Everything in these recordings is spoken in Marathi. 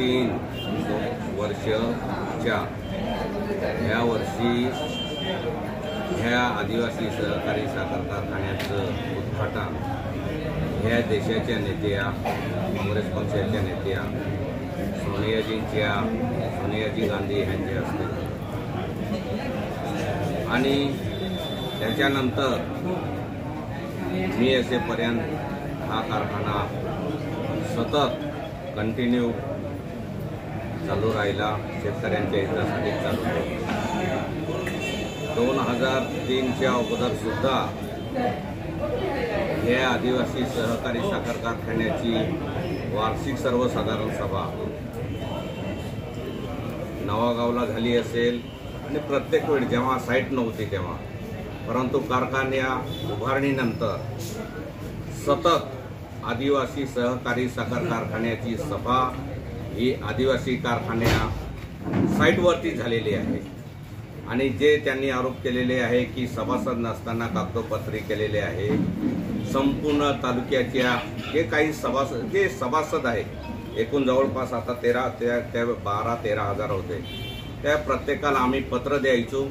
3 वर्षच्या ह्या वर्षी ह्या आदिवासी सहकारी साखर कारखान्याचं उद्घाटन ह्या देशाच्या नेत्या, काँग्रेस पक्षाच्या नेत्या सोनियाजी गांधी यांचे असते आणि त्याच्यानंतर मी असेपर्यंत हा कारखाना सतत कंटिन्यू चालू राहिला, शेतकऱ्यांच्या हितासाठी चालू राहिला। 2003च्या अगोदर सुद्धा हे आदिवासी सहकारी साखर कारखान्याची वार्षिक सर्वसाधारण सभा नवागावला झाली असेल आणि प्रत्येक वेळी जेव्हा साईट नव्हती तेव्हा, परंतु कारखान्या उभारणीनंतर सतत आदिवासी सहकारी साखर कारखान्याची सभा ही आदिवासी कारखान्या साईटवरती झालेली आहे आणि जे त्यांनी आरोप केलेले आहे की सभासद नसताना कागदोपत्री केलेले आहे, संपूर्ण तालुक्याच्या जे काही सभासद आहे, एकूण जवळपास आता 12-13 हजार होते, त्या प्रत्येकाला आम्ही पत्र द्यायचो,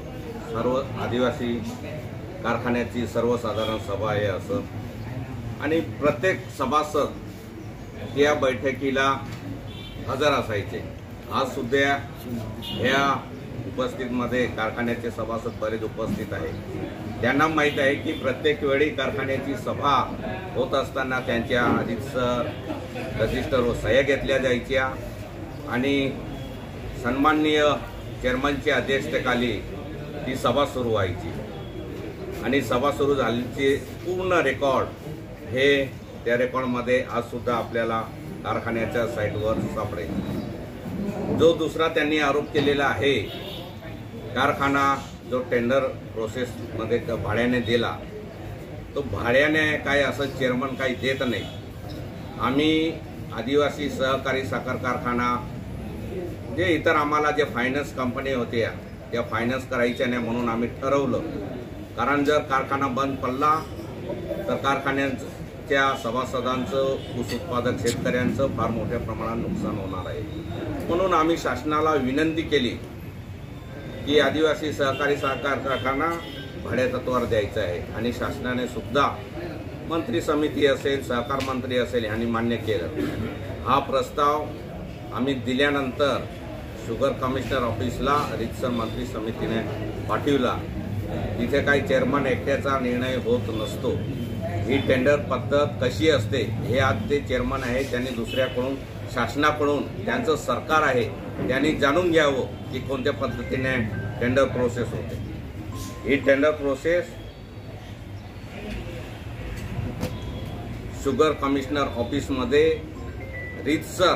सर्व आदिवासी कारखान्याची सर्वसाधारण सभा आहे असं, आणि प्रत्येक सभासद या बैठकीला हजर असायचे। आज सुद्धा ह्या उपस्थितमध्ये कारखान्याचे सभासद बरेच उपस्थित आहेत। त्यांना माहीत आहे की प्रत्येक वेळी कारखान्याची सभा होत असताना त्यांच्या आधीच रजिस्टरवर सह्या घेतल्या जायच्या आणि सन्माननीय चेअरमनच्या अध्यक्षतेखाली ती सभा सुरू व्हायची आणि सभा सुरू झाल्याचे पूर्ण रेकॉर्ड हे त्या रेकॉर्डमध्ये आज सुद्धा आपल्याला कारखान्याच्या साईटवर सापडेल। जो दुसरा त्यांनी आरोप केलेला आहे, कारखाना जो टेंडर प्रोसेसमध्ये भाड्याने दिला, तो भाड्याने काय असं चेअरमन काही देत नाही। आम्ही आदिवासी सहकारी साखर कारखाना जे इतर आम्हाला जे फायनान्स कंपनी होत्या त्या फायनान्स करायच्या नाही म्हणून आम्ही ठरवलं, कारण जर कारखाना बंद पडला तर कारखान्याच्या सभासदांचं, ऊस उत्पादक शेतकऱ्यांचं फार मोठ्या प्रमाणात नुकसान होणार आहे। म्हणून आम्ही शासनाला विनंती केली की आदिवासी सहकारी साखर कारखाना भाड्यातत्वावर द्यायचा आहे आणि शासनाने सुद्धा मंत्री समिती असेल, सहकार मंत्री असेल यांनी मान्य केलं। हा प्रस्ताव आम्ही दिल्यानंतर शुगर कमिशनर ऑफिसला रीतसर मंत्री समितीने पाठविला। तिथे काही चेअरमन एकट्याचा निर्णय होत नसतो, ही टेंडर पद्धत कशी असते हे आज ते चेअरमन आहे त्यांनी दुसऱ्याकडून, शासनाकडून, त्यांचं सरकार आहे त्यांनी जाणून घ्यावं की कोणत्या पद्धतीने टेंडर प्रोसेस होते। ही टेंडर प्रोसेस शुगर कमिशनर ऑफिसमध्ये रीतसर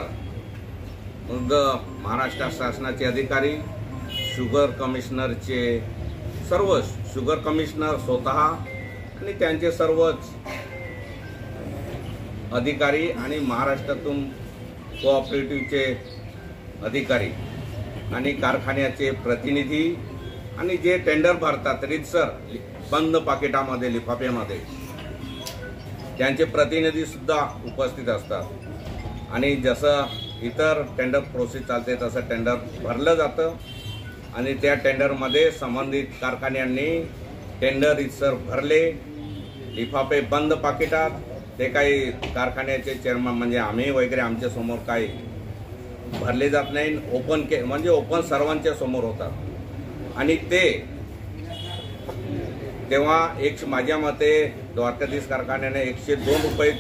महाराष्ट्र शासनाचे अधिकारी, शुगर कमिशनरचे सर्व शुगर कमिशनर स्वतः आणि त्यांचे सर्वच अधिकारी आणि महाराष्ट्रातून कोऑपरेटिव्हचे अधिकारी आणि कारखान्याचे प्रतिनिधी आणि जे टेंडर भरतात रीतसर बंद पाकिटामध्ये, लिफाफ्यामध्ये, त्यांचे प्रतिनिधी सुद्धा उपस्थित असतात आणि जसं इतर टेंडर प्रोसेस चालते तसं टेंडर भरलं जातं आणि त्या टेंडरमध्ये संबंधित कारखान्यांनी टेंडर रीतसर भरले, लिफाफे बंद पाकिटात, ते काही कारखान्याचे चेअरमन म्हणजे आम्ही वगैरे आमच्या समोर काही भरले जात नाही, ओपन म्हणजे ओपन सर्वांच्या समोर होतात आणि ते तेव्हा माझ्या मते द्वारकाधीश कारखान्याने 102 रुपये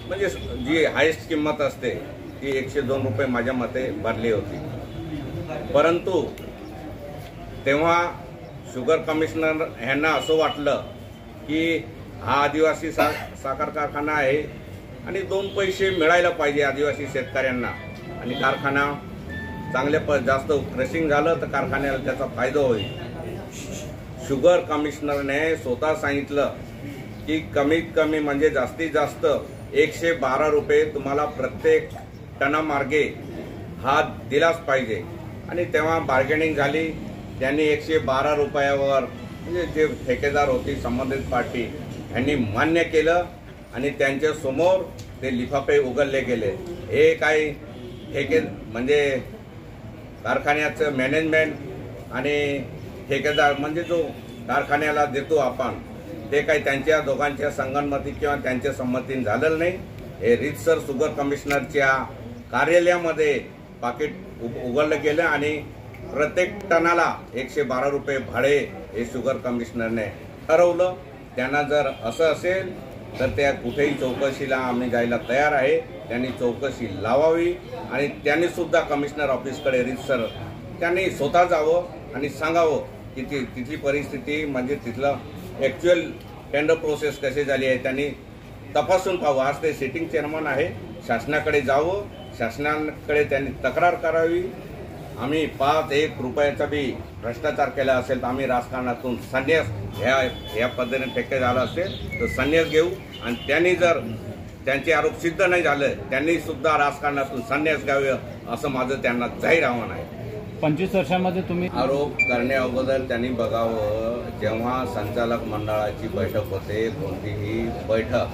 म्हणजे जी हायेस्ट किंमत असते ती 102 रुपये माझ्या मते भरली होती। परंतु तेव्हा शुगर कमिशनर यांना असं वाटलं की हा आदिवासी साखर कारखाना आहे आणि 2 पैसे मिळायला पाहिजे आदिवासी शेतकऱ्यांना आणि कारखाना चांगल्या जास्त क्रशिंग झालं तर कारखान्याला त्याचा फायदा होईल। शुगर कमिशनरने स्वतः सांगितलं की कमीत कमी म्हणजे जास्तीत जास्त 112 रुपये तुम्हाला प्रत्येक टनामार्गे हा दिलाच पाहिजे आणि तेव्हा बार्गेनिंग झाली। त्यांनी 112 रुपयावर म्हणजे जे ठेकेदार होती संबंधित पार्टी यांनी मान्य केलं आणि त्यांच्या समोर ते लिफाफे उघडले गेले। हे काही म्हणजे कारखान्याचं मॅनेजमेंट आणि ठेकेदार म्हणजे जो कारखान्याला देतो आपण, ते काही त्यांच्या दोघांच्या संगनमती किंवा त्यांच्या संमतीने झालेलं नाही. हे रीतसर शुगर कमिशनरच्या कार्यालयामध्ये पाकिट उघडलं गेलं आणि प्रत्येक टनाला 112 रुपये भाडे हे शुगर कमिशनरने ठरवलं. त्यांना जर असं असेल तर त्या कुठेही चौकशीला आम्ही जायला तयार आहे. त्यांनी चौकशी लावावी आणि त्यांनी सुद्धा कमिशनर ऑफिसकडे रीतसर त्यांनी स्वतः जावं आणि सांगावं की तिथली परिस्थिती म्हणजे तिथलं ॲक्च्युअल टेंडर प्रोसेस कशी झाली आहे त्यांनी तपासून पाहावं. आज ते सिटिंग चेअरमन आहे, शासनाकडे जावं, शासनाकडे त्यांनी तक्रार करावी. आम्ही 1 रुपयाचा बी भ्रष्टाचार केला असेल तर आम्ही राजकारणातून संन्यास ह्या पद्धतीने ठेके झाला असेल तर संन्यास घेऊ आणि त्यांनी जर त्यांचे आरोप सिद्ध नाही झाले त्यांनी सुद्धा राजकारणातून संन्यास घ्यावे असं माझं त्यांना जाहीर आव्हान आहे. 25 वर्षांमध्ये तुम्ही आरोप करण्या त्यांनी बघावं. जेव्हा संचालक मंडळाची बैठक होते, कोणतीही बैठक,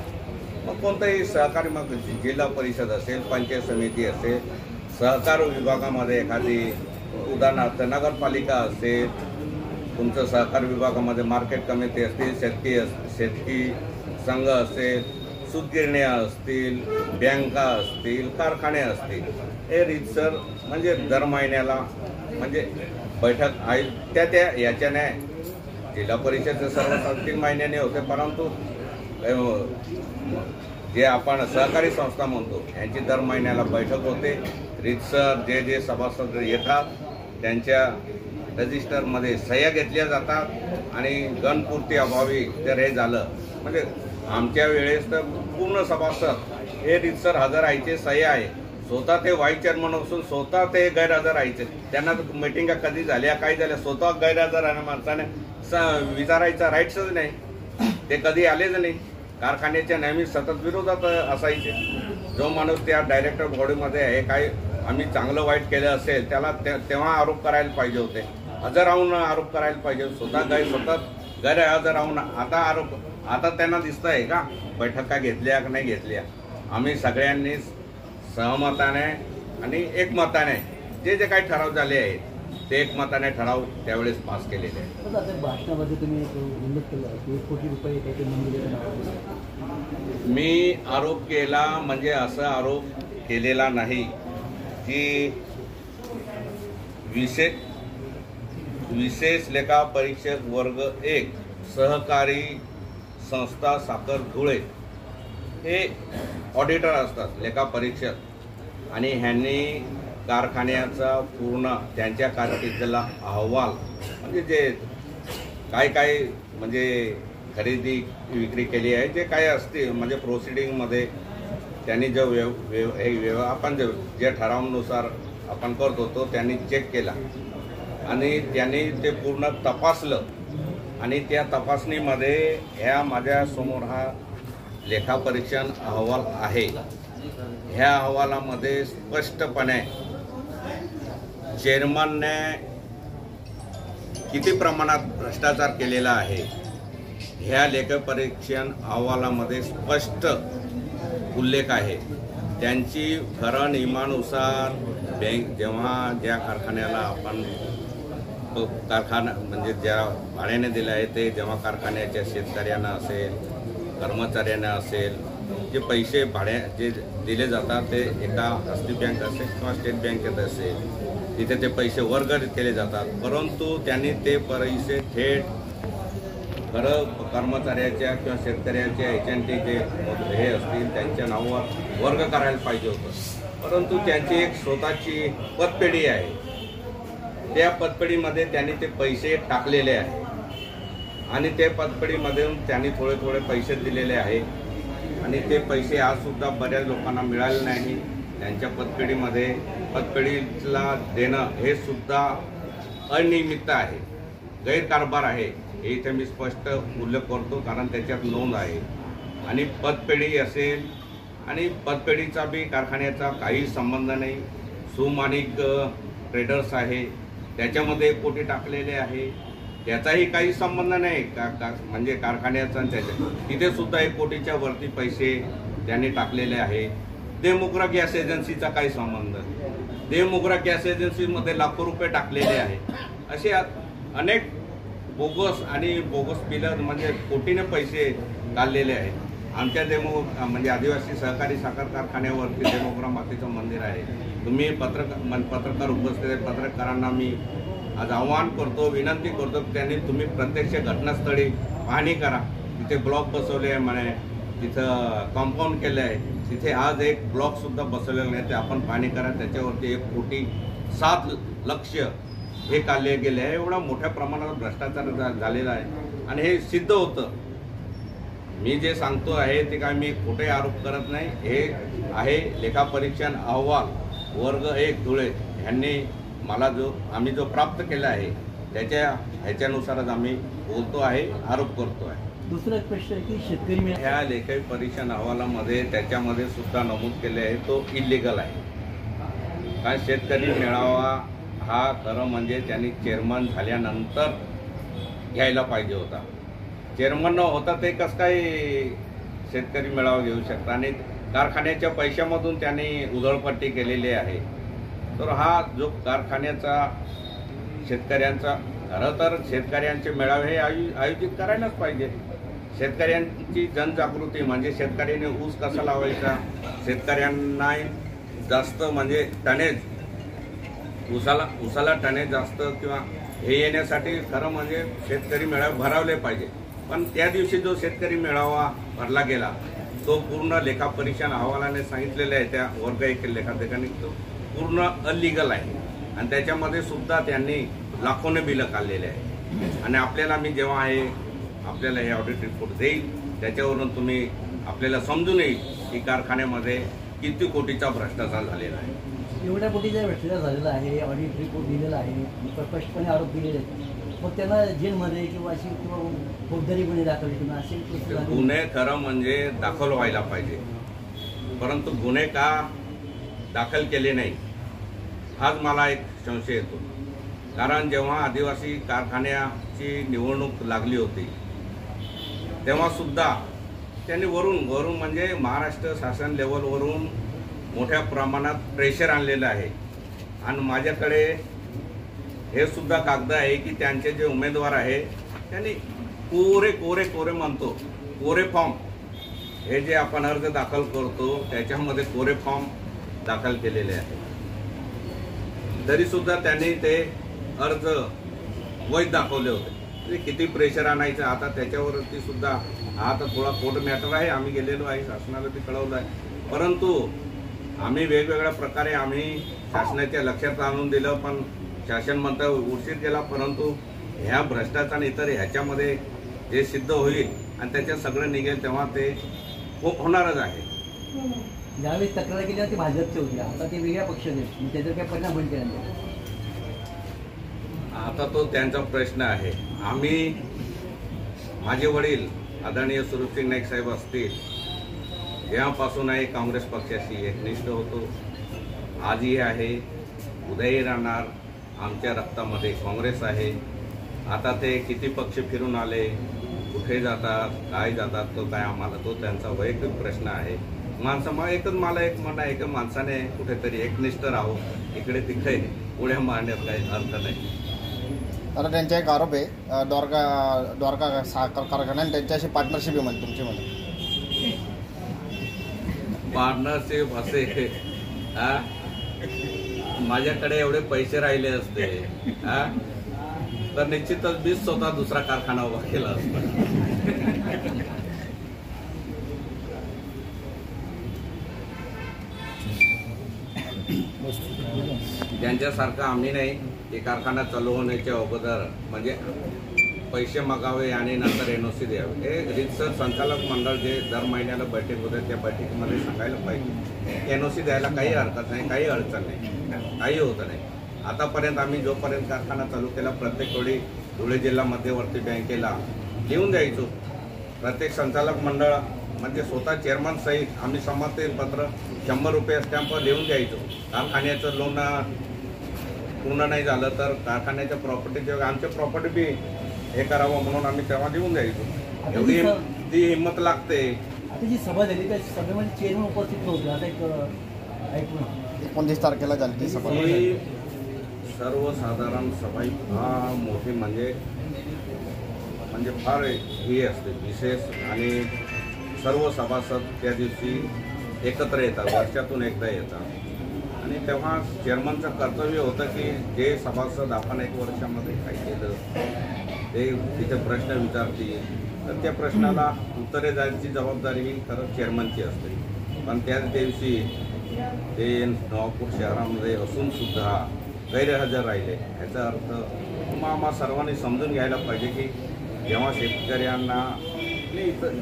मग कोणतंही सहकारी, मग जिल्हा परिषद असेल, पंचायत समिती असेल, सहकार विभागामध्ये एखादी उदाहरणार्थ नगरपालिका असेल, तुमचं सहकार विभागामध्ये मार्केट कमिटी असतील, शेतकी संघ असेल, सूतगिरण्या असतील, बँका असतील, कारखाने असतील, हे रीतसर म्हणजे दर महिन्याला म्हणजे बैठक आहे. त्या याच्याने जिल्हा परिषदचे सर्व 3 महिन्याने होते, परंतु जे आपण सहकारी संस्था म्हणतो यांची दर महिन्याला बैठक होते. रीतसर जे सभासद येतात त्यांच्या रजिस्टरमध्ये सह्या घेतल्या जातात आणि गणपूर्ती अभावी जर हे झालं म्हणजे आमच्या वेळेस तर पूर्ण सभासद हे रीतसर हजर राहायचे, सह्या आहे. स्वतः ते व्हाईस चेअरमन असून स्वतः ते गैरहजर राहायचे. त्यांना मिटिंगा कधी झाल्या काय झाल्या स्वतः गैरहजर राहण्या माणसाने विचारायचा राईट्सच नाही. ते कधी आलेच नाही. कारखान्याच्या नेहमी सतत विरोधात असायचे. जो माणूस त्या डायरेक्टर बॉडीमध्ये आहे, काही आम्ही चांगलं वाईट केलं असेल त्याला तेव्हा आरोप करायला पाहिजे होते, हजर राहून आरोप करायला पाहिजे. सतत गैरहजर राहून आता त्यांना दिसत आहे का बैठका घेतल्या की नाही घेतल्या. आम्ही सगळ्यांनी सहमताने आणि एकमताने जे काही ठराव झाले आहेत ते एकमताने ठराव त्यावेळेस पास केलेले आहे. भाषणामध्ये तुम्ही उल्लेख केला की 1 कोटी रुपये त्याचे मी आरोप केला म्हणजे असं आरोप केलेला नाही की विशेष लेखा परीक्षक वर्ग 1 सहकारी संस्था साखर धुळे हे ऑडिटर असतात लेखा परीक्षक आणि ह्यांनी कारखान्याचा पूर्ण त्यांच्या कारकिर्दीला अहवाल म्हणजे जे काय म्हणजे खरेदी विक्री केली आहे जे काय असते म्हणजे प्रोसिडिंगमध्ये त्यांनी जो आपण जे ठरावानुसार आपण करतो तो त्यांनी चेक केला आणि त्यांनी ते पूर्ण तपासलं आणि त्या तपासणीमध्ये ह्या माझ्यासमोर हा लेखापरीक्षण अहवाल आहे. ह्या अहवालामध्ये स्पष्टपणे चेअरमनने किती प्रमाणात भ्रष्टाचार केलेला आहे ह्या लेखापरीक्षण अहवालामध्ये स्पष्ट उल्लेख आहे. त्यांची खरं नियमानुसार बँक ज्या कारखान्याला आपण कारखाना म्हणजे ज्या भाड्याने दिलं आहे ते जेव्हा कारखान्याच्या शेतकऱ्यांना असेल कर्मचाऱ्यांना असेल जे पैसे जे दिले जातात ते एका खासगी बँक असेल किंवा स्टेट बँकेत असेल तिथे ते पैसे वर्ग केले जातात. परंतु त्यांनी ते पैसे थेट खरं कर्मचाऱ्याच्या किंवा शेतकऱ्याच्या एजंटी जे हे असतील त्यांच्या नावावर वर्ग करायला पाहिजे होतं. परंतु त्यांची एक स्वतःची पतपेढी आहे. त्या पतपेढीमध्ये त्यांनी ते पैसे टाकलेले आहे आणि ते पतपेढीमध्ये त्यांनी थोडे पैसे दिलेले आहे आणि ते पैसे आजसुद्धा बऱ्याच लोकांना मिळाले नाही. त्यांच्या पतपेढीला देणं हे सुद्धा अनियमित आहे, गैरकारभार आहे. हे इथे मी स्पष्ट उल्लेख करतो कारण त्याच्यात नोंद आहे. आणि पतपेढी असेल आणि पतपेढीचा बी कारखान्याचा काही संबंध नाही. सुमानिक ट्रेडर्स आहे त्याच्यामध्ये 1 कोटी टाकलेले आहे त्याचाही काही संबंध नाही म्हणजे कारखान्याचा त्याच्या तिथे सुद्धा 1 कोटीच्या वरती पैसे त्यांनी टाकलेले आहे. देवमुगरा गॅस एजन्सीचा काही संबंध? देवमुगरा गॅस एजन्सीमध्ये लाखो रुपये टाकलेले आहे. असे अनेक बोगस आणि बोगस बिलं म्हणजे कोटीने पैसे काढलेले आहेत. आमच्या म्हणजे आदिवासी सहकारी साखर कारखान्यावरती देवमुगरा मातेचं मंदिर आहे. तुम्ही पत्रकार उपस्थित आहे, पत्रकारांना मी आज आव्हान करतो, विनंती करतो, त्यांनी तुम्ही प्रत्यक्ष घटनास्थळी पाहणी करा. तिथे ब्लॉक बसवले आहे म्हणे, तिथं कंपाऊंड केलं आहे, तिथे आज एक ब्लॉकसुद्धा बसवलेलं नाही. ते आपण पाहणी करा. त्याच्यावरती 1,07,00,000 हे काढले गेले आहे. एवढा मोठ्या प्रमाणात भ्रष्टाचार झालेला आहे आणि हे सिद्ध होतं. मी जे सांगतो आहे ते काय मी खोटे आरोप करत नाही. हे आहे लेखापरीक्षण अहवाल वर्ग 1 धुळे यांनी मला आम्ही जो प्राप्त केला आहे ह्याच्यानुसारच आम्ही बोलतो आहे, आरोप करतो आहे. दुसरा एक प्रश्न आहे की शेतकरी ह्या लेखी परीक्षण अहवालामध्ये त्याच्यामध्ये सुद्धा नमूद केले आहे तो इलिगल आहे. कारण शेतकरी मेळावा हा खरं म्हणजे त्यांनी चेअरमन झाल्यानंतर घ्यायला पाहिजे होता. चेअरमन न होता ते कसं काय शेतकरी मेळावा घेऊ शकता? आणि कारखान्याच्या पैशामधून त्यांनी उधळपट्टी केलेली आहे. तर हा जो कारखान्याचा शेतकऱ्यांचा खरं तर शेतकऱ्यांचे मेळावे हे आयोजित करायलाच पाहिजे. शेतकऱ्यांची जनजागृती म्हणजे शेतकऱ्यांनी ऊस कसा लावायचा, शेतकऱ्यांना जास्त म्हणजे टनेज ऊसाला टनेज जास्त किंवा हे येण्यासाठी खरं म्हणजे शेतकरी मेळावे भरावले पाहिजे. पण त्या दिवशी जो शेतकरी मेळावा भरला गेला तो पूर्ण लेखापरीक्षण अहवालाने सांगितलेले आहे त्या वर्ग 1 लेखाधिकाऱ्यांनी तो पूर्ण अलिगल आहे. आणि त्याच्यामध्ये सुद्धा त्यांनी लाखोने बिलं काढलेले आहे. आणि आपल्याला मी जेव्हा आपल्याला हे ऑडिट रिपोर्ट देईल त्याच्यावरून तुम्ही आपल्याला समजून येईल की कारखान्यामध्ये किती कोटीचा भ्रष्टाचार झालेला आहे. एवढ्या कोटीचा भ्रष्टाचार झालेला आहे, ऑडिट रिपोर्ट दिलेला आहे, स्पष्टपणे आरोप दिलेले आहेत. मग त्यांना जेलमध्ये किंवा फौजदारी गुन्हे दाखल किंवा असे गुन्हे खरं म्हणजे दाखल व्हायला पाहिजे, परंतु गुन्हे का दाखल केले नाही हाच मला एक संशय येतो. कारण जेव्हा आदिवासी कारखान्याची निवडणूक लागली होती तेव्हा सुद्धा त्यांनी वरून म्हणजे महाराष्ट्र शासन लेवलवरून मोठ्या प्रमाणात प्रेशर आणलेलं आहे. आणि माझ्याकडे हे सुद्धा कागद आहे की त्यांचे जे उमेदवार आहे त्यांनी कोरे म्हणतो कोरे फॉर्म हे जे आपण अर्ज दाखल करतो त्याच्यामध्ये कोरे फॉर्म दाखल केलेले आहे. तरी सुद्धा त्यांनी ते अर्ज वैध दाखवले होते. किती प्रेशर आणायचं आता त्याच्यावरती सुद्धा आता थोडा कोर्ट मॅटर आहे. आम्ही गेलेलो आहे, शासनाला ते कळवलं आहे. परंतु आम्ही वेगवेगळ्या प्रकारे आम्ही शासनाच्या लक्षात आणून दिलं, पण शासन म्हणतं उशीर केला. परंतु ह्या भ्रष्टाचार इतर ह्याच्यामध्ये जे सिद्ध होईल आणि त्याच्यात सगळं निघेल तेव्हा ते होणारच आहे. ज्यावेळी तक्रार केली ती भाजपची होती, आता ते वेगळ्या पक्षाचे, त्याचा काय परिणाम होईल केला आता तो त्यांचा प्रश्न आहे. माझे वडील आदरणीय सुरुपसिंग नाईक साहेब असतील तेव्हापासून आहे काँग्रेस पक्षाशी एकनिष्ठ होतो, आजही आहे, उद्याही राहणार. आमच्या रक्तामध्ये काँग्रेस आहे. आता ते किती पक्ष फिरून आले, कुठे जातात, काय जातात, तो काय आम्हाला तो त्यांचा वैयक्तिक प्रश्न आहे. मला एक म्हणणं आहे की माणसाने कुठेतरी एकनिष्ठ राहावं. इकडे तिकडे उड्या मारण्यात काही अर्थ नाही. आता त्यांचा एक आरोप आहे द्वारका साखर कारखान्याने त्यांच्याशी पार्टनरशिप आहे म्हणजे तुमची म्हणजे पार्टनरशिप असे माझ्याकडे एवढे पैसे राहिले असते तर निश्चितच मी स्वतः दुसरा कारखाना उभा केला असता. त्यांच्यासारखं आम्ही नाही. ते कारखाना चालू होण्याच्या अगोदर म्हणजे पैसे मागावे आणि नंतर NOC द्यावे. हे रितसर संचालक मंडळ जे दर महिन्याला बैठक होते त्या बैठकीमध्ये सांगायला पाहिजे. NOC द्यायला काही हरकत नाही, काही अडचण नाही, काही होतं नाही. आतापर्यंत आम्ही जोपर्यंत कारखाना चालू केला प्रत्येक वेळी धुळे जिल्हा मध्यवर्ती बँकेला लिहून द्यायचो. प्रत्येक संचालक मंडळ म्हणजे स्वतः चेअरमन सहित आम्ही समर्थपत्र 100 रुपये स्टॅम्प लिहून द्यायचो. कारखान्याचं लोन पूर्ण नाही झालं तर कारखान्याच्या प्रॉपर्टी आमच्या प्रॉपर्टी बी हे करावं म्हणून आम्ही तेव्हा लिहून द्यायचो. एवढी ती हिंमत लागते. आता जी सभा झाली त्या सभेमध्ये चेअरमन उपस्थित नव्हते. आता एक ऐकून 29 तारखेला झाली ती सभा. ही सर्वसाधारण सभा फार मोठी म्हणजे फार ही असते विशेष आणि सर्व सभासद त्या दिवशी एकत्र येतात, वर्षातून एकदा येतात आणि तेव्हा चेअरमनचं कर्तव्य होतं की जे सभासद आपण एक वर्षामध्ये काय केलं ते तिथे प्रश्न विचारतील तर त्या प्रश्नाला उत्तरे द्यायची जबाबदारी ही खरं चेअरमनची असते. पण त्याच दिवशी ते नवापूर शहरामध्ये असूनसुद्धा गैरहजर राहिले. याचा अर्थ मग आम्हा सर्वांनी समजून घ्यायला पाहिजे की जेव्हा शेतकऱ्यांना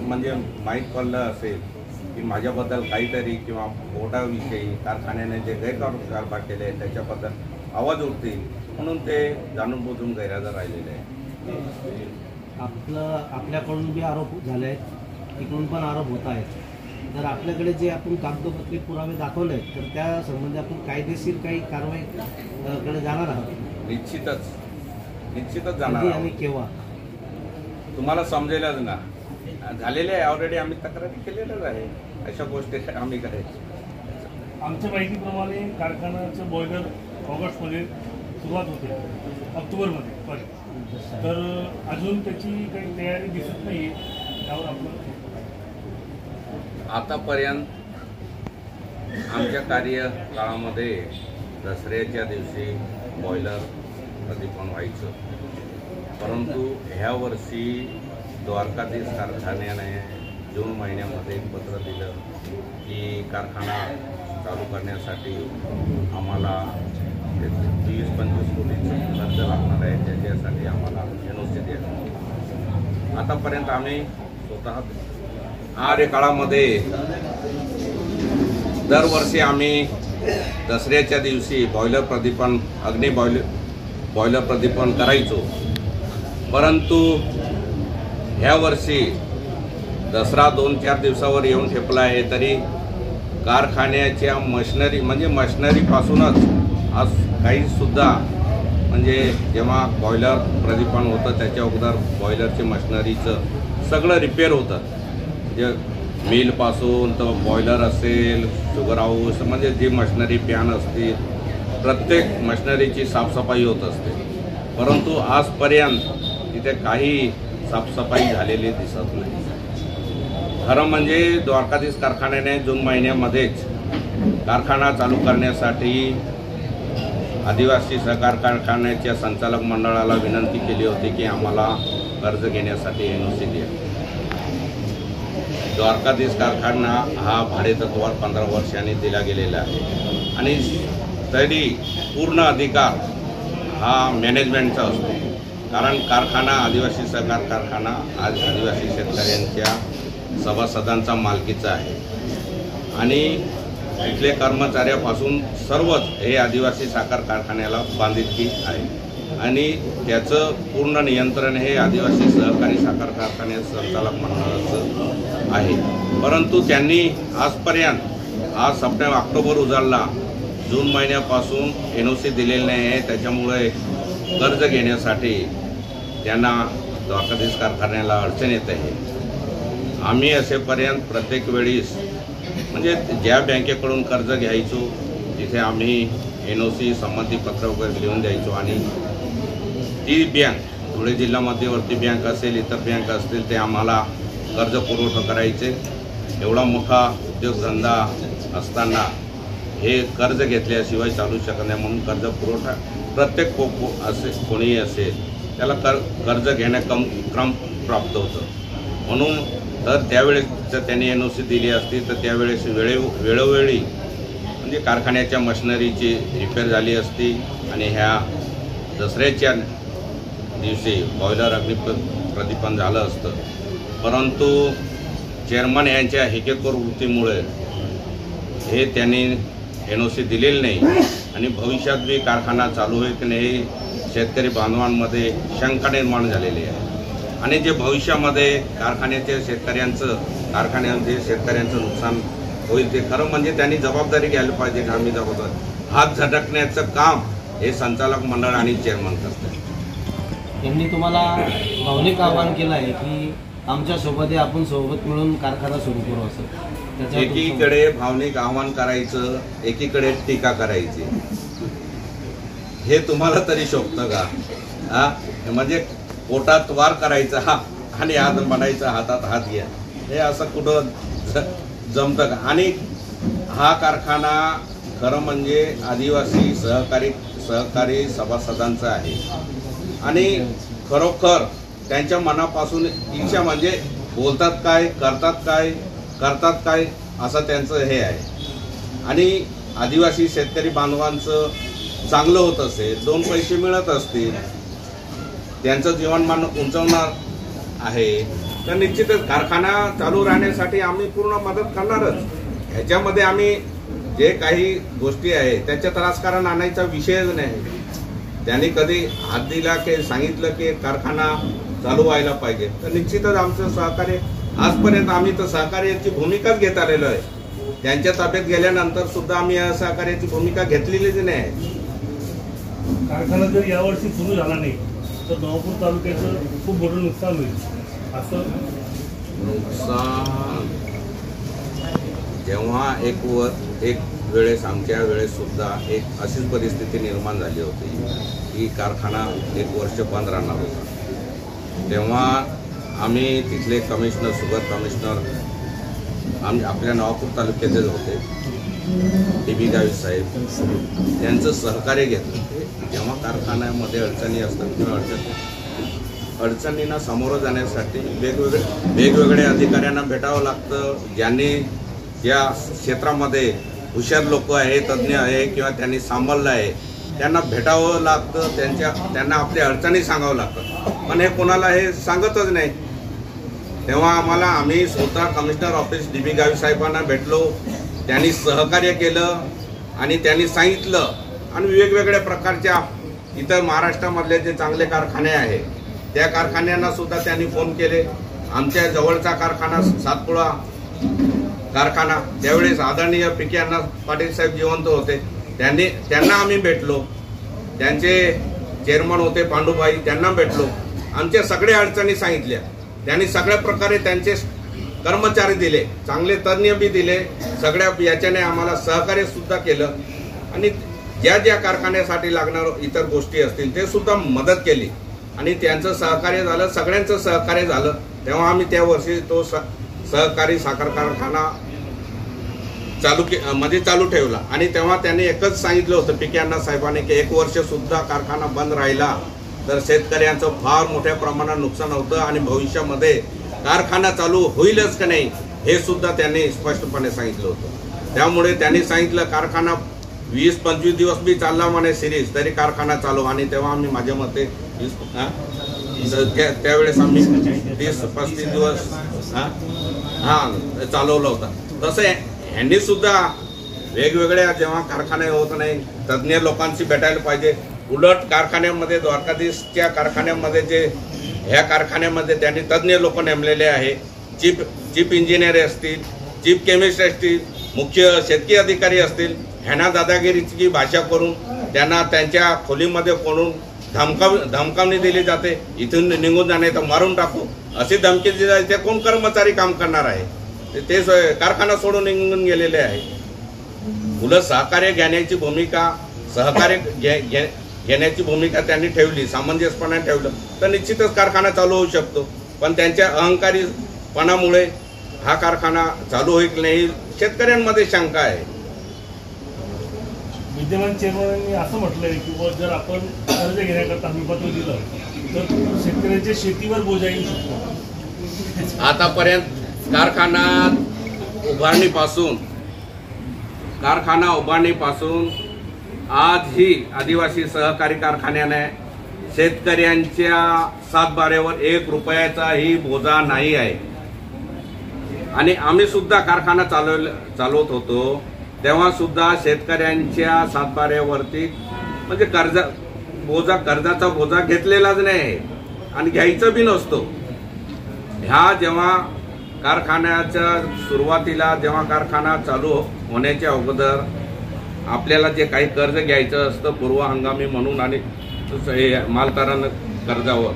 म्हणजे माहीत पडलं असेल की माझ्याबद्दल काहीतरी किंवा बोर्डाविषयी कारखान्याने जे गैरकारभार केले त्याच्याबद्दल आवाज उठतील म्हणून ते जाणून बुजून गैरहजर राहिलेले आहे. आपल्याकडून जे आरोप झाले आहेत इकडून पण आरोप होत आहेत. जर आपल्याकडे जे आपण कागदोपत्री पुरावे दाखवले आहेत तर त्या संबंधी आपण कायदेशीर काही कारवाईकडे जाणार आहात? निश्चितच जाणार आणि केव्हा तुम्हाला समजेलच ना. झालेले आहे ऑलरेडी, आम्ही तक्रारी केलेल्याच आहे. अशा गोष्टी आम्ही करायचं. आमच्या माहितीप्रमाणे कारखान्याचं बॉयलर ऑगस्टमध्ये सुरुवात होते, ऑक्टोबरमध्ये सॉरी. तर अजून त्याची काही तयारी दिसत नाही आहे. त्यावर आपण आतापर्यंत आमच्या कार्यकाळामध्ये दसऱ्याच्या दिवशी बॉयलर प्रदीपन व्हायचं, परंतु ह्या वर्षी द्वारकाधीश कारखान्याने जून महिन्यामध्ये एक पत्र दिलं की कारखाना चालू करण्यासाठी आम्हाला 20-25 कोटीचं खर्च लागणार आहे, त्याच्यासाठी आम्हाला NOC द्या. आतापर्यंत आम्ही स्वतः कार्यकाळामध्ये दरवर्षी आम्ही दसऱ्याच्या दिवशी बॉयलर प्रदीपन बॉयलर प्रदीपन करायचो, परंतु ह्या वर्षी दसरा 2-4 दिवसावर येऊन ठेपला आहे तरी कारखान्याच्या मशिनरी म्हणजे मशिनरीपासूनच आज काहीसुद्धा म्हणजे जेव्हा बॉयलर प्रदीपन होतं त्याच्या अगोदर बॉयलरची मशिनरीचं सगळं रिपेअर होतं. म्हणजे मिलपासून तर बॉयलर असेल, शुगर हाऊस म्हणजे जी मशिनरी पॅन असतील प्रत्येक मशिनरीची साफसफाई होत असते, परंतु आजपर्यंत तिथे काही साफसफाई झालेली दिसत नाही. खरं म्हणजे द्वारकाधीश कारखान्याने जून महिन्यामध्येच कारखाना चालू करण्यासाठी आदिवासी सहकार कारखान्याच्या संचालक मंडळाला विनंती केली होती की आम्हाला कर्ज घेण्यासाठी NOC द्या. द्वारकाधीश कारखाना हा भाडेतत्वावर 15 वर्षांनी दिला गेलेला आहे आणि तरी पूर्ण अधिकार हा मॅनेजमेंटचा असतो, कारण कारखाना आदिवासी सहकार कारखाना आज आदिवासी शेतकऱ्यांच्या सभासदांचा मालकीचा आहे आणि इथले कर्मचाऱ्यापासून सर्वच हे आदिवासी साखर कारखान्याला बांधिलकी आहे आणि त्याचं पूर्ण नियंत्रण हे आदिवासी सहकारी साखर कारखान्याचं संचालक मंडळाचं आहे. परंतु त्यांनी आजपर्यंत आज ऑक्टोबर उजाडला, जून महिन्यापासून NOC दिलेलं नाही आहे. त्याच्यामुळे कर्ज घेण्यासाठी त्यांना द्वारकाधीश कारखान्याला अडचण येत आहे. आम्ही असेपर्यंत प्रत्येक वेळीस म्हणजे ज्या बँकेकडून कर्ज घ्यायचो तिथे आम्ही NOC संमतीपत्र वगैरे लिहून द्यायचो आणि ती बँक धुळे जिल्हा मध्यवर्ती बँक असेल, इतर बँक असतील ते आम्हाला कर्ज पुरवठा करायचे. एवढा मोठा उद्योगधंदा असताना हे कर्ज घेतल्याशिवाय चालू शकत नाही, म्हणून कर्ज पुरवठा प्रत्येक कोणीही असेल त्याला कर्ज क्रम प्राप्त होतं. म्हणून तर त्यावेळेस जर त्यांनी NOC दिली असती तर त्यावेळेस वेळोवेळी म्हणजे कारखान्याच्या मशिनरीची रिपेअर झाली असती आणि ह्या दसऱ्याच्या दिवशी बॉयलर प्रदीपन झालं असतं. परंतु चेअरमन यांच्या हेकेखोर वृत्तीमुळे हे त्यांनी NOC दिलेलं नाही आणि भविष्यात बी कारखाना चालू होईल की नाही शेतकरी बांधवांमध्ये शंका निर्माण झालेली आहे. आणि जे भविष्यामध्ये कारखान्याच्या शेतकऱ्यांचं नुकसान होईल ते खरं म्हणजे त्यांनी जबाबदारी घ्यायला पाहिजे. आम्ही जबाबदारी हात झटकण्याचं काम हे संचालक मंडळ आणि चेअरमन करतात. त्यांनी तुम्हाला भावनिक आवाहन केलं आहे की आमच्या सोबत आपण सोबत मिळून कारखाना सुरू करू असं त्याच्यावर एकीकडे भावनिक आव्हान करायचं, एकीकडे टीका करायची, हे तुम्हाला तरी शोभतं का? हा, म्हणजे पोटात वार करायचा हा आणि हात म्हणायचा हातात हात घ्या, हे असं कुठं जमतं का? आणि हा कारखाना खरं म्हणजे आदिवासी सहकारी सभासदांचा आहे आणि खरोखर त्यांच्या मनापासून इच्छा म्हणजे बोलतात काय, करतात काय असं त्यांचं हे आहे. आणि आदिवासी शेतकरी बांधवांचं चांगलं होत असेल, 2 पैसे मिळत असतील, त्यांचं जीवनमान उंचावणार आहे, तर निश्चितच कारखाना चालू राहण्यासाठी आम्ही पूर्ण मदत करणारच. ह्याच्यामध्ये आम्ही जे काही गोष्टी आहे त्याच्यात राजकारण आणायचा विषयच नाही. त्यांनी कधी हात दिला की सांगितलं की कारखाना चालू व्हायला पाहिजे, तर निश्चितच आमचं सहकार्य आजपर्यंत आम्ही तर सहकार्याची भूमिकाच घेत आलेलो आहे. त्यांच्या ताब्यात गेल्यानंतर सुद्धा आम्ही सहकार्याची भूमिका घेतलेलीच नाही. कारखाना जर यावर्षी सुरू झाला नाही तर नवापूर तालुक्याचं खूप मोठं नुकसान होईल. असं नुकसान जेव्हा एक वेळेस आमच्या वेळेस सुद्धा एक अशीच परिस्थिती निर्माण झाली होती की कारखाना 1 वर्ष बंद राहणार होता. तेव्हा आम्ही तिथले कमिशनर, शुगर कमिशनर आपल्या नवापूर तालुक्याचेच होते, DB गावित साहेब, त्यांचं सहकार्य घेतलं. जेव्हा कारखान्यामध्ये अडचणी असतात किंवा अडचणींना सामोरं जाण्यासाठी वेगवेगळ्या अधिकाऱ्यांना भेटावं लागतं. ज्यांनी या क्षेत्रामध्ये हुशार लोक आहे, तज्ज्ञ आहे किंवा त्यांनी सांभाळलं आहे, त्यांना भेटावं लागतं, त्यांना आपल्या अडचणी सांगावं लागतं. पण हे कोणाला हे सांगतच नाही. तेव्हा आम्ही स्वतः कमिशनर ऑफिस DB गावित साहेबांना भेटलो, त्यांनी सहकार्य केलं आणि त्यांनी सांगितलं. आणि वेगवेगळ्या प्रकारच्या इतर महाराष्ट्रामधले जे चांगले कारखाने आहे त्या कारखान्यांना सुद्धा त्यांनी फोन केले. आमच्या जवळचा कारखाना सातपुडा कारखाना, त्यावेळेस आदरणीय PK अण्णा पाटील साहेब जिवंत होते, त्यांना आम्ही भेटलो. त्यांचे चेअरमन होते पांडुबाई, त्यांना भेटलो. आमच्या सगळ्या अडचणी सांगितल्या. त्यांनी सगळ्या प्रकारे त्यांचे कर्मचारी दिले, चांगले तज्ज्ञ बी दिले. सगळ्या याच्याने आम्हाला सहकार्य सुद्धा केलं आणि ज्या कारखान्यासाठी लागणार इतर गोष्टी असतील ते सुद्धा मदत केली आणि त्यांचं सहकार्य झालं, सगळ्यांचं सहकार्य झालं. तेव्हा आम्ही त्या वर्षी तो सहकारी साखर कारखाना चालू ठेवला. आणि तेव्हा त्यांनी एकच सांगितलं होतं PK अण्णा साहेबांनी की 1 वर्ष सुद्धा कारखाना बंद राहिला तर शेतकऱ्यांचं फार मोठ्या प्रमाणात नुकसान होतं आणि भविष्यामध्ये कारखाना चालू होईलच का नाही हे सुद्धा त्यांनी स्पष्टपणे सांगितलं होतं. त्यामुळे त्यांनी सांगितलं कारखाना 20-25 दिवस बी चालला म्हणे सिरीज तरी कारखाना चालू. आणि तेव्हा आम्ही माझ्या मते त्यावेळेस आम्ही 30-35 दिवस चालवलं होता. तसं ह्यांनी सुद्धा वेगवेगळ्या जेव्हा कारखाने होत नाही तज्ज्ञ लोकांशी भेटायला पाहिजे. उलट कारखान्यामध्ये द्वारकाधीशच्या कारखान्यामध्ये ह्या कारखान्यामध्ये त्यांनी तज्ज्ञ लोक नेमलेले आहे. चीफ इंजिनियर असतील, चीफ केमिस्ट असतील, मुख्य शेतकी अधिकारी असतील, ह्यांना दादागिरीची भाषा करून त्यांना त्यांच्या खोलीमध्ये कोणून धमकावणी दिली जाते. इथून निघून जाणे तर मारून टाकू अशी धमकी दिली जाते. कोण कर्मचारी काम करणार आहे? ते कारखाना सोडून निघून गेलेले आहे. उलट सहकार्य घेण्याची भूमिका, सहकार्य घेण्याची भूमिका त्यांनी ठेवली, सामंजस्यपणे ठेवलं तर निश्चितच कारखाना चालू होऊ शकतो. पण त्यांच्या अहंकारीपणामुळे हा कारखाना चालू होईल नाही शेतकऱ्यांमध्ये शंका आहे. विद्यमान चेअरमॅननी असं म्हटलंय की जर आपण कर्ज घेण्याकरता हमी पत्र दिलं तर शेतकऱ्यांच्या शेतीवर बोजा येऊ शकतो. आतापर्यंत कारखाना उभारणीपासून आजही आदिवासी सहकारी कारखान्याने शेतकऱ्यांच्या सातबाऱ्यावर 1 रुपयाचाही बोजा नाही आहे. आणि आम्ही सुद्धा कारखाना चालवत होतो तेव्हा सुद्धा शेतकऱ्यांच्या सातबाऱ्यावरती म्हणजे कर्जाचा बोजा घेतलेलाच नाही आणि घ्यायचं बी नसतो. जेव्हा कारखान्याच्या सुरुवातीला जेव्हा कारखाना चालू होण्याच्या अगोदर आपल्याला जे काही कर्ज घ्यायचं असतं पूर्व हंगामी म्हणून आणि मालतारण कर्जावर,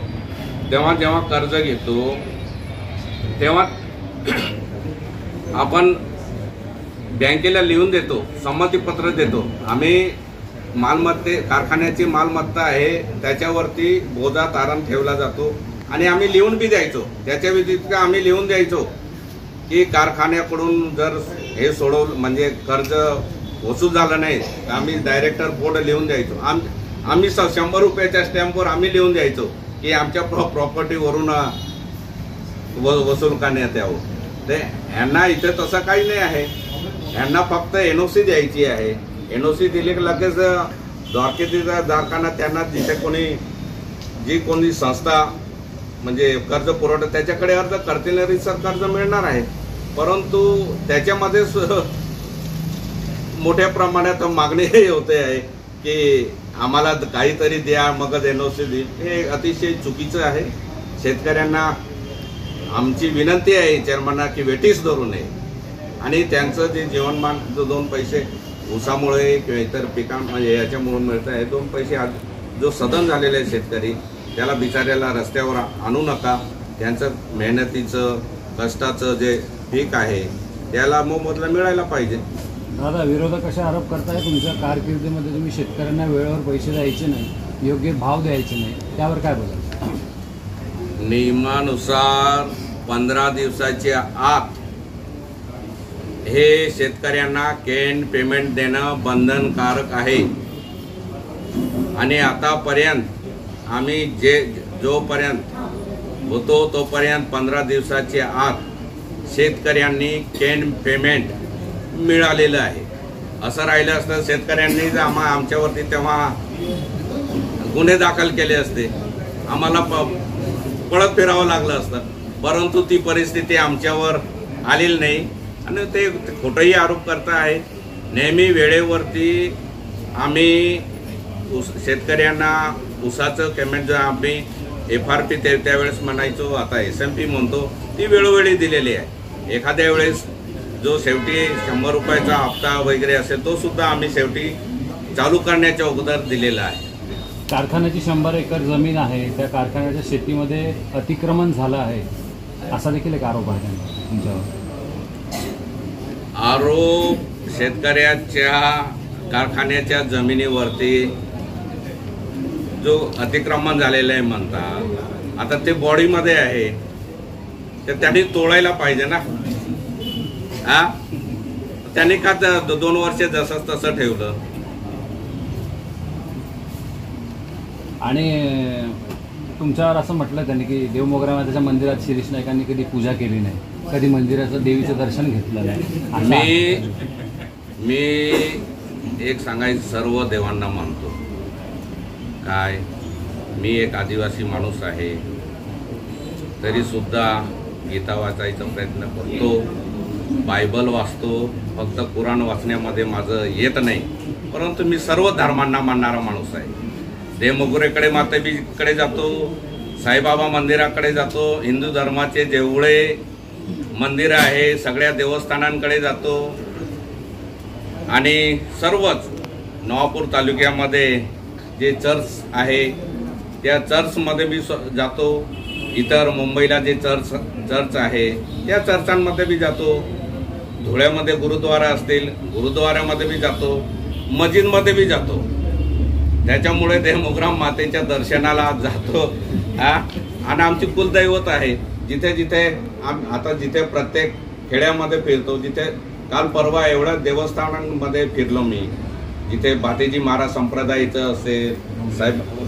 जेव्हा कर्ज घेतो तेव्हा आपण बँकेला लिहून देतो, संमतीपत्र देतो, आम्ही कारखान्याची मालमत्ता आहे त्याच्यावरती बोजा तारण ठेवला जातो आणि आम्ही लिहून बी द्यायचो. त्याच्या व्यतिरिक्त आम्ही लिहून द्यायचो की कारखान्याकडून जर हे सोडवलं म्हणजे कर्ज वसूल झालं नाही तर आम्ही डायरेक्टर बोर्ड लिहून द्यायचो. आम्ही 100 रुपयाच्या स्टॅम्पवर आम्ही लिहून द्यायचो की आमच्या प्रॉपर्टीवरून वसूल करण्यात यावं. ते ह्यांना इथे तसं काही नाही आहे. ह्यांना फक्त NOC द्यायची आहे. NOC दिली की लगेच द्वारकेचा कारखाना त्यांना जिथे कोणी संस्था म्हणजे कर्ज पुरवठा त्याच्याकडे अर्ज करतील सर कर्ज मिळणार आहे. परंतु त्याच्यामध्ये मोठ्या प्रमाणात मागणी होते आहे की आम्हाला काहीतरी द्या मगच NOC देईल. हे अतिशय चुकीचं आहे. शेतकऱ्यांना आमची विनंती आहे चेअरमनना की वेटीस धरू नये आणि त्यांचं जे जीवनमान जो 2 पैसे ऊसामुळे किंवा इतर पिकांमध्ये याच्यामुळे मिळत आहे 2 पैसे जो सदन झालेले आहे शेतकरी त्याला बिचाऱ्याला रस्त्यावर आणू नका. त्यांचं मेहनतीचं कष्टाचं जे पीक आहे त्याला मोबदला मिळायला पाहिजे. दादा, विरोधक असे आरोप करताय तुमच्या कारकिर्दीमध्ये तुम्ही शेतकऱ्यांना वेळेवर पैसे द्यायचे नाही, योग्य भाव द्यायचे नाही, त्यावर काय बोलाल? नियमानुसार 15 दिवसाच्या आत हे शेतकऱ्यांना कॅन पेमेंट देणं बंधनकारक आहे आणि आतापर्यंत आम्ही जोपर्यंत होतो तोपर्यंत 15 दिवसाच्या आत शेतकऱ्यांनी कॅन पेमेंट मिळालेलं आहे. असं राहिलं असतं शेतकऱ्यांनी आमच्यावरती तेव्हा गुन्हे दाखल केले असते, आम्हाला पळत फिरावं लागलं असतं. परंतु ती परिस्थिती आमच्यावर आलेली नाही आणि ते खोटंही आरोप करता आहे. नेहमी वेळेवरती आम्ही शेतकऱ्यांना ऊसाचं पेमेंट जो आम्ही FRP त्यावेळेस म्हणायचो आता SMP म्हणतो ती वेळोवेळी दिलेली आहे. एखाद्या वेळेस जो शेवटी 100 रुपयाचा हप्ता वगैरे असेल तो सुद्धा आम्ही शेवटी चालू करण्याच्या अगोदर दिलेला आहे. कारखान्याची 100 एकर जमीन आहे, त्या कारखान्याच्या शेतीमध्ये अतिक्रमण झालं आहे असा देखील एक आरोप आहे त्यांचा तुमच्यावर. आरोप शेतकऱ्याच्या कारखान्याच्या जमिनीवरती जो अतिक्रमण झालेलं आहे म्हणतात, आता ते बॉडीमध्ये आहे तर त्यांनी तोडायला पाहिजे ना. त्यांनी का 2 वर्ष जसं तसं ठेवलं. आणि तुमच्यावर असं म्हटलं त्यांनी की देवमोगरा मातेच्या मंदिरात शिरीष नाईकांनी कधी पूजा केली नाही, कधी मंदिराचं देवीचं दर्शन घेतलं नाही. मी एक सांगायचं सर्व देवांना मानतो. काय मी एक आदिवासी माणूस आहे तरी सुद्धा गीता वाचायचा प्रयत्न करतो, बायबल वाचतो. फक्त कुराण वाचण्यामध्ये माझं येत नाही, परंतु मी सर्व धर्मांना मानणारा माणूस आहे. देवमोगरेकडे मातेबीकडे जातो, साईबाबा मंदिराकडे जातो, हिंदू धर्माचे जेवढे मंदिरं आहे सगळ्या देवस्थानांकडे जातो आणि सर्वच नवापूर तालुक्यामध्ये जे चर्च आहे त्या चर्चमध्ये बी जातो. इतर मुंबईला जे चर्च आहे त्या चर्चांमध्ये बी जातो. धुळ्यामध्ये गुरुद्वारा असतील गुरुद्वाऱ्यामध्ये बी जातो, मस्जिदमध्ये बी जातो. त्याच्यामुळे देवमोगरा मातेच्या दर्शनाला जातो. आणि आमची कुलदैवत आहे. जिथे जिथे आता जिथे प्रत्येक खेड्यामध्ये फिरतो, जिथे काल परवा एवढ्या देवस्थानांमध्ये फिरलो मी, जिथे भातेजी महाराज संप्रदायाचं असेल,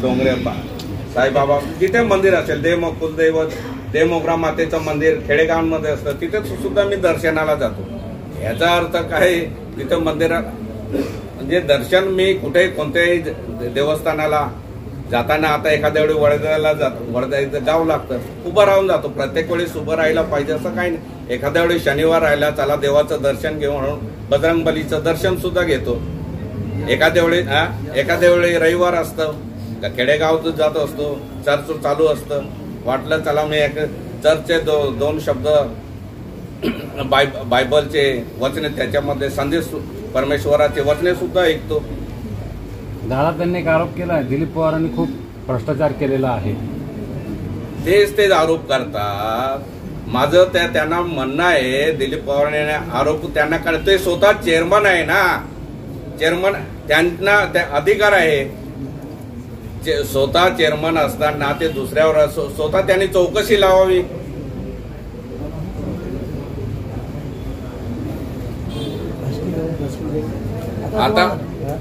डोंगरे साईबाबा जिथे मंदिर असेल, कुलदैवत देवमोगरा मातेचं मंदिर खेडेगावांमध्ये असतं तिथे सुद्धा मी दर्शनाला जातो. याचा अर्थ काय, तिथे मंदिरात म्हणजे दर्शन मी कुठे कोणत्याही देवस्थानाला जाताना आता एखाद्या वेळी वडोदऱ्याला जातो, वडोदऱ्याचं गाव लागतं, उभं राहून जातो. प्रत्येक वेळेस उभं राहायला पाहिजे असं काही नाही. एखाद्या वेळी शनिवार राहिला चला देवाचं दर्शन घेऊ म्हणून बजरंगबलीचं दर्शन सुद्धा घेतो. एखाद्या वेळी रविवार असतं खेडेगाव जात असतो, चर्च चालू असतं, वाटलं चला मी एक चर्चचे 2 शब्द बायबलचे वचने त्याच्यामध्ये संदेश परमेश्वराचे वचने सुद्धा ऐकतो. दादा, त्यांनी एक आरोप केला दिलीप पवारांनी खूप भ्रष्टाचार केलेला आहे. तेच आरोप करतात. माझं त्यांना म्हणणं आहे, दिलीप पवार आरोप त्यांना करते, स्वतः चेअरमन आहे ना, चेअरमन त्यांना अधिकार आहे, स्वतः चेअरमन असताना ते दुसऱ्यावर स्वतः त्यांनी चौकशी लावावी.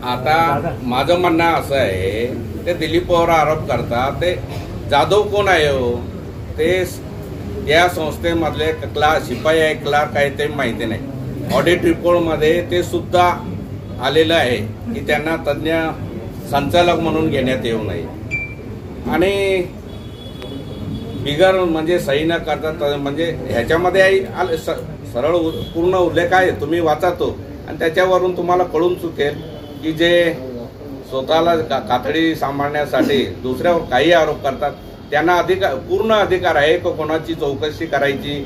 आता माझं म्हणणं असं आहे, ते दिलीप पवार आरोप करतात, ते जाधव कोण आहे हो, ते या संस्थेमधले शिपाई आहे, क्लार्क आहे ते माहिती नाही. ऑडिट रिपोर्टमध्ये ते सुद्धा आलेलं आहे की त्यांना तज्ज्ञ संचालक म्हणून घेण्यात येऊ नये. आणि बिगर म्हणजे सही न करता म्हणजे ह्याच्यामध्ये सरळ पूर्ण उल्लेख आहे, तुम्ही वाचा तो, आणि त्याच्यावरून तुम्हाला कळून चुकेल की जे स्वतःला कातडी सांभाळण्यासाठी दुसऱ्यावर काही आरोप करतात त्यांना पूर्ण अधिकार आहे की कोणाची चौकशी करायची,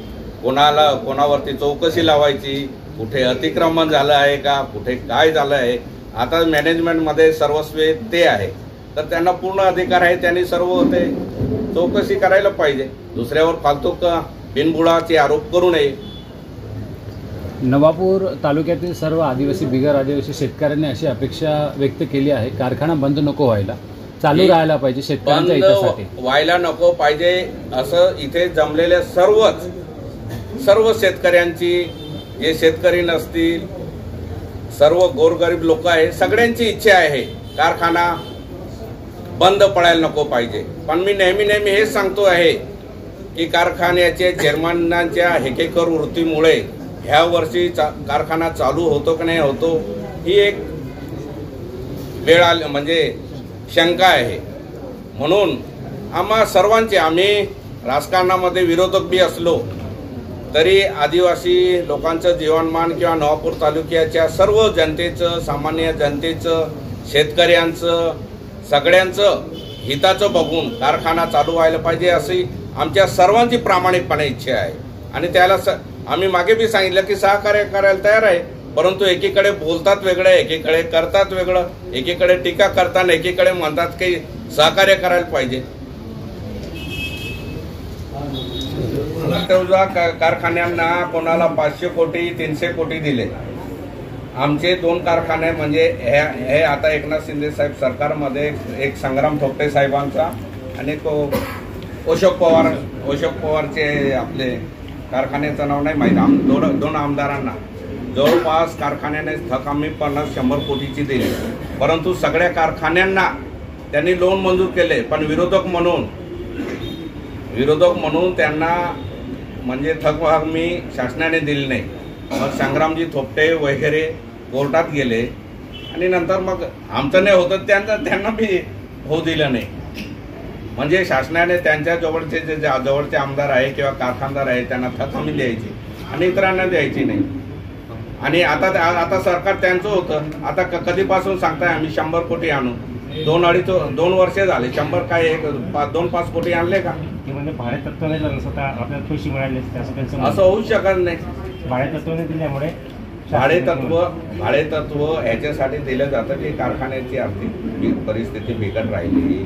कोणावरती चौकशी लावायची, कुठे अतिक्रमण झालं आहे का, कुठे काय झालं आहे. आता मॅनेजमेंटमध्ये सर्वस्व ते आहे, तर त्यांना पूर्ण अधिकार आहे, त्यांनी सर्व ते चौकशी करायला पाहिजे. दुसऱ्यावर फालतू बिनबुडाचे आरोप करू नये. नवापूर तालुक्यातील सर्व आदिवासी, बिगर आदिवासी शेतकऱ्यांनी अशी अपेक्षा व्यक्त केली आहे, कारखाना बंद नको व्हायला, चालू राहायला पाहिजे, शेतकऱ्यांच्या हितासाठी व्हायला नको पाहिजे असं इथे जमलेल्या सर्व शेतकऱ्यांची, जे शेतकरी नसतील, सर्व गोरगरीब लोक आहे, सगळ्यांची इच्छा आहे कारखाना बंद पडायला नको पाहिजे. पण मी नेहमी हेच सांगतो आहे की कारखान्याचे चेअरमनांच्या हेकेकर वृत्तीमुळे ह्या वर्षी कारखाना चालू होतो की नाही होतो ही एक वेळ आली, म्हणजे शंका आहे. म्हणून आम्हा सर्वांचे, आम्ही राजकारणामध्ये विरोधक बी असलो तरी आदिवासी लोकांचं जीवनमान किंवा नवापूर तालुक्याच्या सर्व जनतेचं, सामान्य जनतेचं, शेतकऱ्यांचं, सगळ्यांचं हिताचं बघून कारखाना चालू व्हायला पाहिजे अशी आमच्या सर्वांची प्रामाणिकपणे इच्छा आहे. आणि त्याला आम्ही मागे बी सांगितलं की सहकार्य करायला तयार आहे, परंतु एकीकडे बोलतात वेगळं, एकीकडे करतात वेगळं, एकीकडे टीका करताना एकीकडे म्हणतात की सहकार्य करायला पाहिजे. कारखान्यांना कोणाला 500 कोटी 300 कोटी दिले. आमचे 2 कारखाने म्हणजे हे आता एकनाथ शिंदे साहेब सरकारमध्ये एक संग्राम थोपटे साहेबांचा आणि तो अशोक पवारचे आपले कारखान्याचं नाव नाही माहीत, 2 आमदारांना जवळपास कारखान्याने थक आम्ही 50-100 कोटीची दिली. परंतु सगळ्या कारखान्यांना त्यांनी लोन मंजूर केले, पण विरोधक म्हणून त्यांना म्हणजे थकमी शासनाने दिली नाही. मग संग्रामजी थोपटे वगैरे कोर्टात गेले आणि नंतर मग आमचं नाही होतं त्यांना बी होऊ दिलं नाही. म्हणजे शासनाने त्यांच्या जवळचे जे जवळचे आमदार आहे किंवा कारखानदार आहे त्यांना थकमी द्यायची आणि इतरांना द्यायची नाही. आणि आता सरकार त्यांचं होतं. आता कधीपासून सांगताय आम्ही 100 कोटी आणू, 2 वर्ष झाले, 100 काय 2-5 कोटी आणले का? म्हणजे भाडे तत्व नाही झालं, स्वतः आपल्याला पैसे मिळाले असं होऊ शकत नाही. भाडे तत्वाने दिल्यामुळे भाडे तत्व ह्याच्यासाठी दिलं जातं की कारखान्याची आर्थिक परिस्थिती बिकट राहिली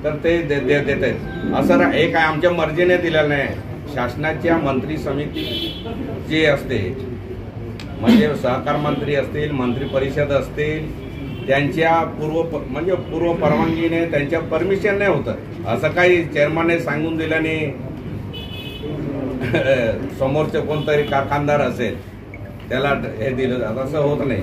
तर ते देत आहेत. असं एक आमच्या मर्जीने दिलेलं नाही. शासनाच्या मंत्री समिती जी असते, म्हणजे सहकार मंत्री असतील, मंत्री परिषद असतील, त्यांच्या पूर्व परवानगीने, त्यांच्या परमिशनने होतं. असं काही चेअरमनने सांगून दिल्याने समोरचे कोणतरी कारखानदार असेल त्याला हे दिलं जात असं होत नाही.